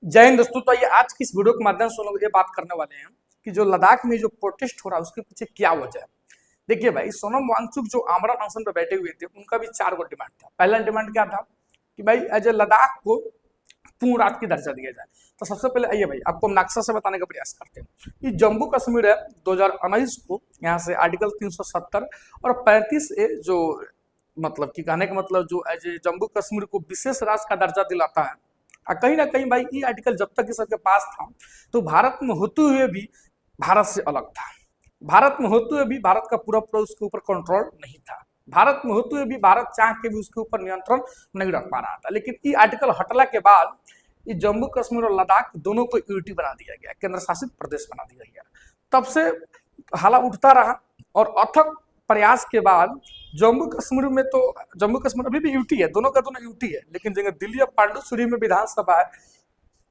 जय हिंद दोस्तों। तो ये आज की इस वीडियो के माध्यम से हम लोग ये बात करने वाले हैं कि जो लद्दाख में जो प्रोटेस्ट हो रहा है उसके पीछे क्या वजह है। देखिए भाई, सोनम वांगचुक जो आमरण अनशन पर बैठे हुए थे उनका भी 4 गो डिमांड था। पहला डिमांड क्या था कि भाई एज ए लद्दाख को पूर्ण राज्य की दर्जा दिया जाए। तो सबसे पहले आइए भाई आपको हम नक्शा से बताने का प्रयास करते हैं। ये जम्मू कश्मीर है। 2019 को यहाँ से आर्टिकल 370 और 35A जो मतलब कि कहने का मतलब जो एज ए जम्मू कश्मीर को विशेष राज्य का दर्जा दिलाता है। कहीं ना कहीं भाई ये आर्टिकल जब तक सबके पास था तो भारत में होते हुए भी भारत से अलग था। भारत में होते हुए भी भारत का पूरा पूरा उसके ऊपर कंट्रोल नहीं था। भारत में होते हुए भी भारत चाह के भी उसके ऊपर नियंत्रण नहीं रख पा रहा था। लेकिन ये आर्टिकल हटला के बाद ये जम्मू कश्मीर और लद्दाख दोनों को यूनिटी बना दिया गया, केंद्र शासित प्रदेश बना दिया गया। तब से हाला उठता रहा और अथक प्रयास के बाद जम्मू कश्मीर में तो जम्मू कश्मीर अभी भी यूटी है, दोनों का दोनों यूटी है। लेकिन जगह दिल्ली और पांडुचेरी में विधानसभा है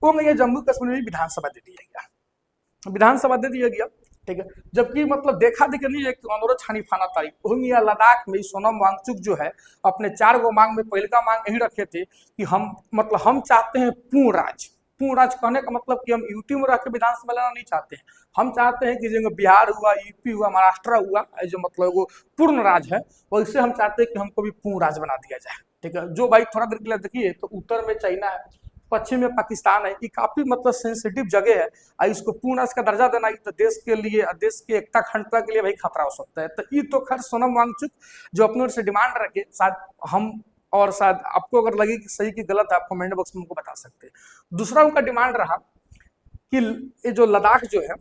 वो में जम्मू कश्मीर में विधानसभा दे दिया गया, विधानसभा दे दिया गया। ठीक है, जबकि मतलब देखा देखा नहीं है कि अनुरोध छानी फाना तारीख वही लद्दाख में सोनम वांगचुक जो है अपने 4 गो मांग में पहले का मांग यही रखे थे कि हम चाहते हैं पूर्ण राज्य। पूर्ण राज्य कहने का मतलब कि हम यूटी में रह के विधानसभा लेना नहीं चाहते हैं। हम चाहते हैं कि जगह बिहार हुआ, यूपी हुआ, महाराष्ट्र हुआ, जो मतलब वो पूर्ण राज्य है वैसे हम चाहते हैं कि हमको भी पूर्ण राज्य बना दिया जाए। ठीक है, जो भाई थोड़ा देर के लिए देखिए तो उत्तर में चाइना है, पश्चिम में पाकिस्तान है। ये काफी मतलब सेंसिटिव जगह है और इसको पूर्ण राज्य का दर्जा देना तो देश के लिए, देश के एकता अखंडता के लिए भाई खतरा हो सकता है। तो ये तो खैर सोनम वांगचुक जो अपने ओर से डिमांड रखे, शायद हम और शायद आपको अगर लगे कि सही की गलत है आप कमेंट बॉक्स में हमको बता सकते हैं। दूसरा उनका डिमांड रहा कि ये जो लद्दाख जो है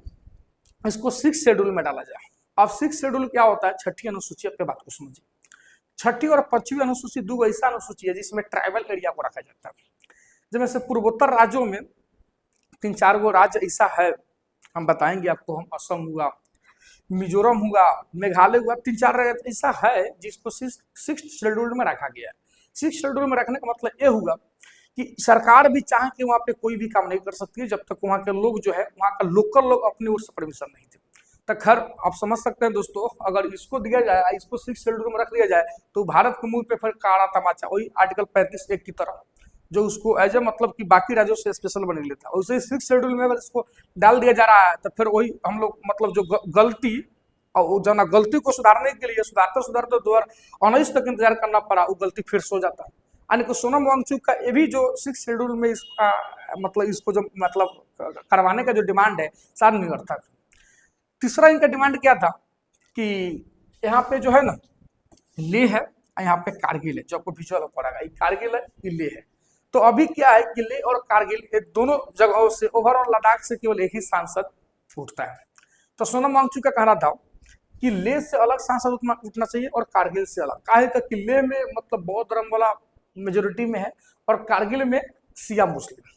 इसको 6 शेड्यूल में डाला जाए। अब 6 शेड्यूल क्या होता है, छठी अनुसूची, अपने बात को समझिए। छठी और 25वीं अनुसूची दो ऐसा अनुसूची है जिसमें ट्राइबल एरिया को रखा जाता है। जिनमें से पूर्वोत्तर राज्यों में 3-4 गो राज्य ऐसा है, हम बताएंगे आपको। हम असम हुआ, मिजोरम हुआ, मेघालय हुआ, 3-4 राज्य ऐसा है जिसको 6 शेड्यूल में रखा गया है। 6 शेड्यूल में रखने का मतलब ये हुआ कि सरकार भी चाहे कि वहाँ पे कोई भी काम नहीं कर सकती है जब तक वहाँ के लोग जो है, वहाँ का लोकल लोग अपनी ओर से परमिशन नहीं थे। तो खैर आप समझ सकते हैं दोस्तों, अगर इसको दिया जाए, इसको 6 शेड्यूल में रख दिया जाए तो भारत के मुंह पे फिर काड़ा तमाचा, वही आर्टिकल 35A की तरह जो उसको एज ए मतलब कि बाकी राज्यों से स्पेशल बने लेता है, उसे 6 शेड्यूल में अगर इसको डाल दिया जा रहा है तो फिर वही हम लोग मतलब जो गलती और जो ना गलती को सुधारने के लिए सुधारते सुधारते 2019 तक इंतजार करना पड़ा, वो गलती फिर सो जाता है। यानी कि सोनम वांगचुक का ये भी जो 6 शेड्यूल में इसका मतलब इसको जो मतलब करवाने का जो डिमांड है शायद निरर्थक। तीसरा इनका डिमांड क्या था कि यहाँ पे जो है ना लेह है, यहाँ पे कारगिल है, जो आपको विजुअल पड़ेगा, ये कारगिल है, ये लेह है। तो अभी क्या है कि लेह और कारगिल ये दोनों जगहों से ओवरऑल लद्दाख से केवल एक ही सांसद उठता है। तो सोनम वांगचुक का कहना था कि लेह से अलग सांसद उठना चाहिए और कारगिल से अलग। काहे का कि लेह में मतलब बौद्ध धर्म वाला मेजोरिटी में है और कारगिल में शिया मुस्लिम।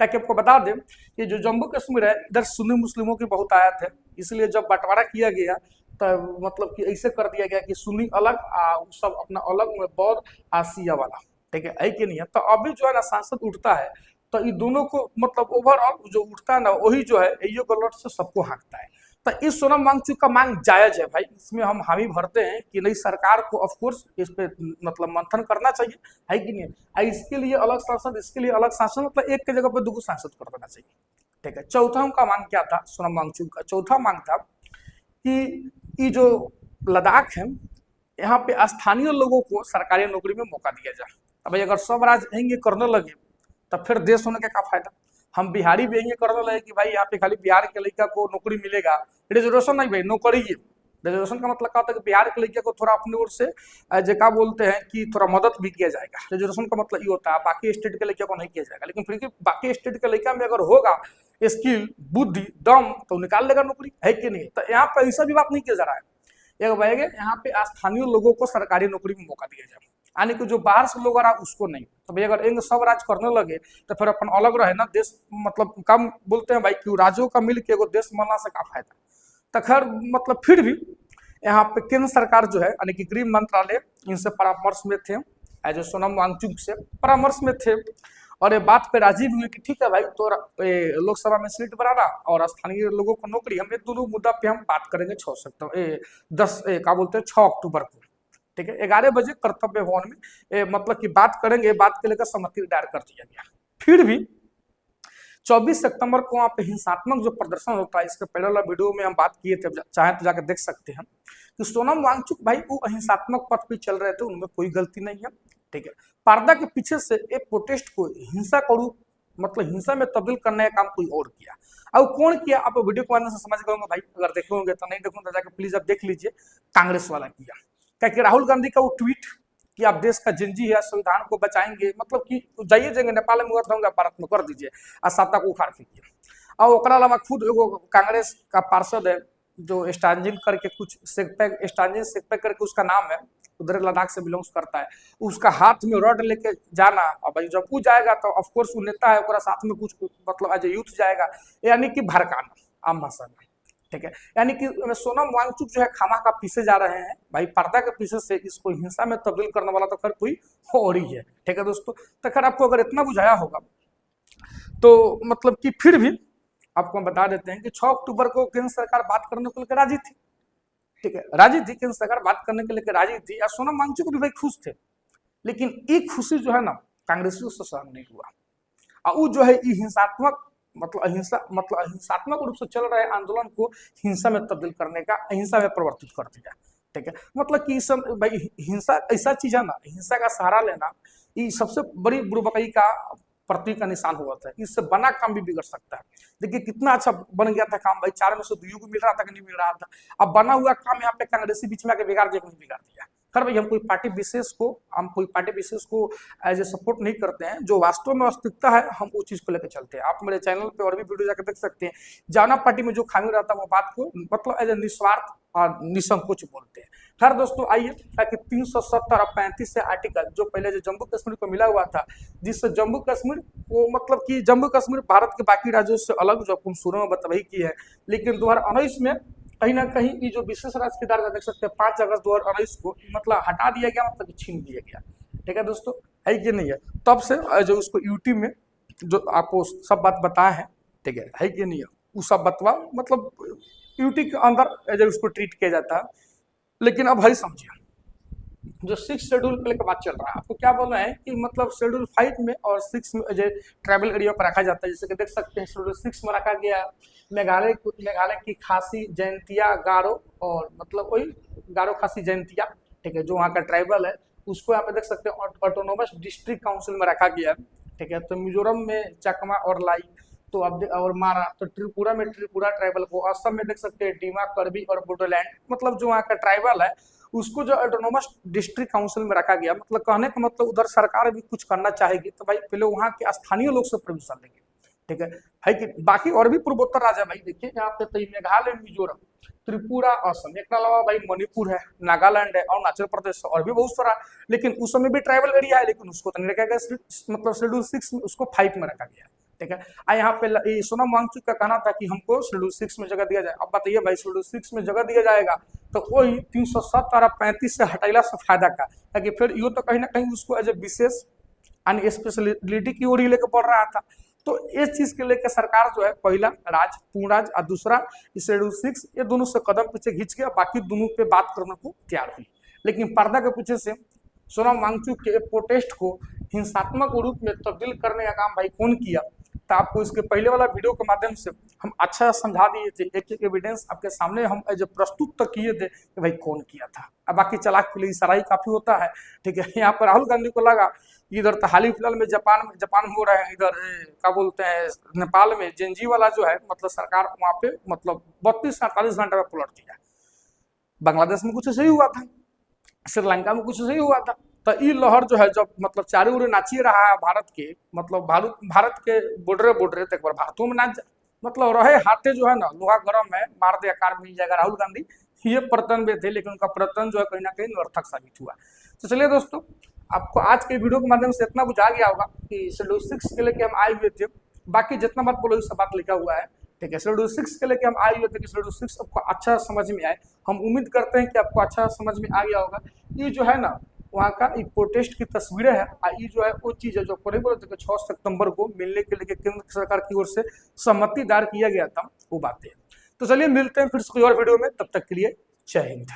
ताकि आपको बता दें कि जो जम्मू कश्मीर है इधर सुन्नी मुस्लिमों की बहुत आयत है, इसलिए जब बंटवारा किया गया तो मतलब कि ऐसे कर दिया गया कि सुन्नी अलग सब अपना अलग में बौद्ध शिया वाला। ठीक है कि नहीं है। तो अभी जो है ना सांसद उठता है तो ये दोनों को मतलब ओवरऑल जो उठता है ना वही जो है यो गलत से सबको हाँकता है। तो इस सोनम वांगचुक का मांग जायज है भाई, इसमें हम हामी भरते हैं कि नहीं, सरकार को ऑफकोर्स इस पे मतलब मंथन करना चाहिए, है कि नहीं। इसके लिए अलग सांसद, इसके लिए अलग सांसद, मतलब एक के जगह पे 2 सांसद कर देना चाहिए। ठीक है। चौथा उनका मांग क्या था सोनम वांगचुक का? चौथा मांग था कि ये जो लद्दाख है यहाँ पे स्थानीय लोगों को सरकारी नौकरी में मौका दिया जाए। अब अगर सब राज्य यही करने लगे तो फिर देश होने का फायदा। हम बिहारी भी यही करने लगे कि भाई यहाँ पे खाली बिहार के लड़का को नौकरी मिलेगा, रिजर्वेशन नहीं भाई, नौकरी है। रिजर्वेशन का मतलब क्या होता है कि बिहार के लड़के को थोड़ा अपनी ओर से क्या बोलते हैं कि थोड़ा मदद भी किया जाएगा। रिजर्वेशन का मतलब ये होता है बाकी स्टेट के लड़के को नहीं किया जाएगा, लेकिन फिर बाकी स्टेट के लड़का में अगर होगा स्किल, बुद्धि, दम तो निकाल लेगा नौकरी, है कि नहीं। तो यहाँ पे ऐसा भी बात नहीं किया जा रहा है। एक भाई यहाँ पे स्थानीय लोगों को सरकारी नौकरी में मौका दिया जाए, यानी कि जो बाहर से लोग आ रहा उसको नहीं। तो भाई अगर इन सब राज करने लगे तो फिर अपन अलग रहे ना देश, मतलब कम बोलते हैं भाई क्यों राज्यों का मिल के एगो देश बनना से का फायदा। तो खैर मतलब फिर भी यहाँ पे केंद्र सरकार जो है यानी कि गृह मंत्रालय इनसे परामर्श में थे, एज ए सोनम वांगचुक से परामर्श में थे और ये बात पे राजी भी हुई कि ठीक है भाई तो लोकसभा में सीट बनाना और स्थानीय लोगों को नौकरी, हम ये दोनों मुद्दा पे हम बात करेंगे 6 अक्टूबर को। ठीक है, 11 बजे कर्तव्य भवन में मतलब की बात करेंगे। बात के लेकर सहमति दायर कर दिया गया। फिर भी 24 सितंबर को वहाँ पे हिंसात्मक जो प्रदर्शन होता है, इसके पहले वाला वीडियो में हम बात किए थे, चाहे तो जाकर देख सकते हैं कि सोनम वांगचुक भाई वो अहिंसात्मक पथ पे चल रहे थे, उनमें कोई गलती नहीं है, ठीक है। पर्दा के पीछे से एक प्रोटेस्ट को हिंसा का रूप मतलब हिंसा में तब्दील करने का काम कोई और किया। अब कौन किया आप वीडियो के माध्यम से समझ गए होंगे भाई, अगर देखे होंगे तो, नहीं देखो तो जाकर प्लीज आप देख लीजिए। कांग्रेस वाला किया, क्या कि राहुल गांधी का वो ट्वीट कि आप देश का जिंजी है, संविधान को बचाएंगे, मतलब कि जाइए जगह नेपाल में हुआ था, भारत में कर दीजिए, और सत्ता को उखाड़ फेंकिए। और ओकरा अलावा खुद एगो कांग्रेस का पार्षद है जो स्टांजिन करके कुछ स्टांजिन सेकपैक करके उसका नाम है, उधर लद्दाख से बिलोंग्स करता है, उसका हाथ में रॉड लेके जाना, और भाई जब वो जाएगा तो ऑफकोर्स वो नेता है, ओकरा साथ में कुछ मतलब एज ए यूथ जाएगा, यानी कि भड़काना, आम भाषा में, ठीक है। यानी कि सोनम वांगचुक जो है खामा का पीछे जा रहे हैं भाई, पर्दा के पीछे से इसको हिंसा में तब्दील करने वाला तो खैर कोई और ही है, ठीक है दोस्तों। तो खैर आपको अगर इतना बुझाया होगा तो मतलब कि फिर भी आपको हम बता देते हैं कि 6 अक्टूबर को केंद्र सरकार बात करने को लेकर राजी थी, ठीक है, राजी थी, केंद्र सरकार बात करने के लेकर राजी थी, या सोनम वांगचुक भी भाई खुश थे, लेकिन ये खुशी जो है ना कांग्रेसियों से सहन नहीं हुआ, और वो जो है हिंसात्मक मतलब अहिंसात्मक रूप से चल रहे आंदोलन को हिंसा में तब्दील करने का, अहिंसा में परिवर्तित कर दिया, ठीक है। मतलब कि सब भाई हिंसा ऐसा चीज है ना, हिंसा का सहारा लेना ये सबसे बड़ी बुड़बकई का प्रतीक का निशान हुआ था, इससे बना काम भी बिगड़ सकता है। देखिए कितना अच्छा बन गया था काम भाई, 4 में से 2 को मिल रहा था कि नहीं मिल रहा था, अब बना हुआ काम यहाँ पे कांग्रेसी बीच में आके बिगाड़ दिया, नहीं बिगाड़ दिया। खैर भाई हम कोई पार्टी विशेष को एज ए सपोर्ट नहीं करते हैं, जो वास्तव में वास्तविकता है हम उस चीज को लेकर चलते हैं। आप मेरे चैनल पे और भी वीडियो जाकर देख सकते हैं, जाना पार्टी में जो खामी रहता है वो बात को मतलब एज ए निस्वार्थ और निसंकोच बोलते हैं। खैर दोस्तों आइए, ताकि 370 और 35 से आर्टिकल जो पहले जो जम्मू कश्मीर को मिला हुआ था, जिससे जम्मू कश्मीर को मतलब कि जम्मू कश्मीर भारत के बाकी राज्यों से अलग, जो आपको शुरू में बताई की है, लेकिन 2019 में कहीं ना कहीं ये जो विशेष राज्य की दर्जा देख सकते हैं 5 अगस्त 2019 को मतलब हटा दिया गया, मतलब छीन दिया गया, ठीक है दोस्तों, है कि नहीं है। तब से जो उसको यूटी में जो आपको सब बात बताया है, ठीक है कि नहीं है, वो सब बतवा मतलब यूटी के अंदर जब उसको ट्रीट किया जाता है। लेकिन अब भाई समझिए जो 6 शेड्यूल पे लेकर बात चल रहा है, आपको क्या बोलना है कि मतलब शेड्यूल 5 में और 6 में जो ट्राइबल एरिया पर रखा जाता है, जैसे कि देख सकते हैं शेड्यूल 6 में रखा गया मेघालय की खासी, जयंतिया, गारो, और मतलब वही गारो खासी जयंतिया, ठीक है, जो वहाँ का ट्राइबल है उसको यहाँ पे देख सकते हैं ऑटोनोमस डिस्ट्रिक्ट काउंसिल में रखा गया, ठीक है। तो मिजोरम में चकमा और लाई, तो अब और मारा, तो त्रिपुरा में त्रिपुरा ट्राइबल को, असम में देख सकते हैं डीमा, करबी और बोडोलैंड, मतलब जो वहाँ का ट्राइबल है उसको जो ऑटोनोमस डिस्ट्रिक्ट काउंसिल में रखा गया। मतलब कहने का मतलब उधर सरकार भी कुछ करना चाहेगी तो भाई पहले वहाँ के स्थानीय लोग से परमिशन लेंगे, ठीक है कि बाकी और भी पूर्वोत्तर राज्य भाई देखिए यहाँ पे तो मेघालय, मिजोरम, त्रिपुरा, असम, एक अलावा भाई मणिपुर है, नागालैंड है, अरुणाचल प्रदेश और भी बहुत सारा, लेकिन उस समय भी ट्राइबल एरिया है, लेकिन उसको तो नहीं रखा गया, मतलब शेड्यूल 6 में, उसको 5 में रखा गया, ठीक है। यहाँ पे सोनम वांगचुक का कहना था कि हमको शेड्यूल 6 में जगह दिया जाए। अब बताइए भाई शेड्यूल 6 में जगह दिया जाएगा तो वही 370 और 35 से हटाइला से फायदा का, ताकि फिर यो तो कहीं ना कहीं उसको एज ए विशेष स्पेशलिटी की ओर ही लेकर बढ़ रहा था। तो इस चीज के लेकर सरकार जो है पहला पूर्ण राज्य और दूसरा शेड्यूल 6, ये दोनों से कदम पीछे खींच के बाकी दोनों पे बात करने को तैयार हुई। लेकिन पर्दा के पीछे से सोनम वांगचुक के प्रोटेस्ट को हिंसात्मक रूप में तब्दील करने का काम भाई कौन किया, तो आपको इसके पहले वाला वीडियो के माध्यम से हम अच्छा समझा दिए थे, एक एक एविडेंस आपके सामने हम जो प्रस्तुत तक किए थे कि भाई कौन किया था। अब बाकी चालाक के लिए इशारा ही काफी होता है, ठीक है। यहाँ पर राहुल गांधी को लगा इधर तो हाल ही फिलहाल में जापान हो रहे हैं, इधर क्या बोलते हैं नेपाल में जेनजी वाला जो है मतलब सरकार वहाँ पे मतलब 32 से 48 घंटे में पलट दिया। बांग्लादेश में कुछ ऐसे ही हुआ था, श्रीलंका में कुछ ऐसे ही हुआ था। तो ये लहर जो है जब मतलब चारों ओर नाची रहा है भारत के, मतलब भारत के बॉर्डरे तक पर भारतों में नाच मतलब रहे हाथे जो है ना लोहा गर्म है, मार दे आकार मिल जाएगा। राहुल गांधी ये प्रयत्न में थे, लेकिन उनका प्रयत्न जो है कहीं ना कहीं निरर्थक साबित हुआ। तो चलिए दोस्तों, आपको आज के वीडियो के माध्यम से इतना बुझा गया होगा कि शेड्यूल 6 के लेके हम आए हुए थे, बाकी जितना बात बोलो सब बात लिखा हुआ है, ठीक है। शेड्यूल 6 के लेके हम आए हुए थे कि शेड्यूल 6 आपको अच्छा समझ में आए, हम उम्मीद करते हैं कि आपको अच्छा समझ में आ गया होगा। ये जो है ना वहाँ का एक प्रोटेस्ट की तस्वीरें हैं, ये जो है वो चीज़ है जो करीब 6 सितंबर को मिलने के लिए केंद्र सरकार की ओर से सहमति दायर किया गया था, वो बातें। तो चलिए मिलते हैं फिर कोई और वीडियो में, तब तक के लिए जय हिंद।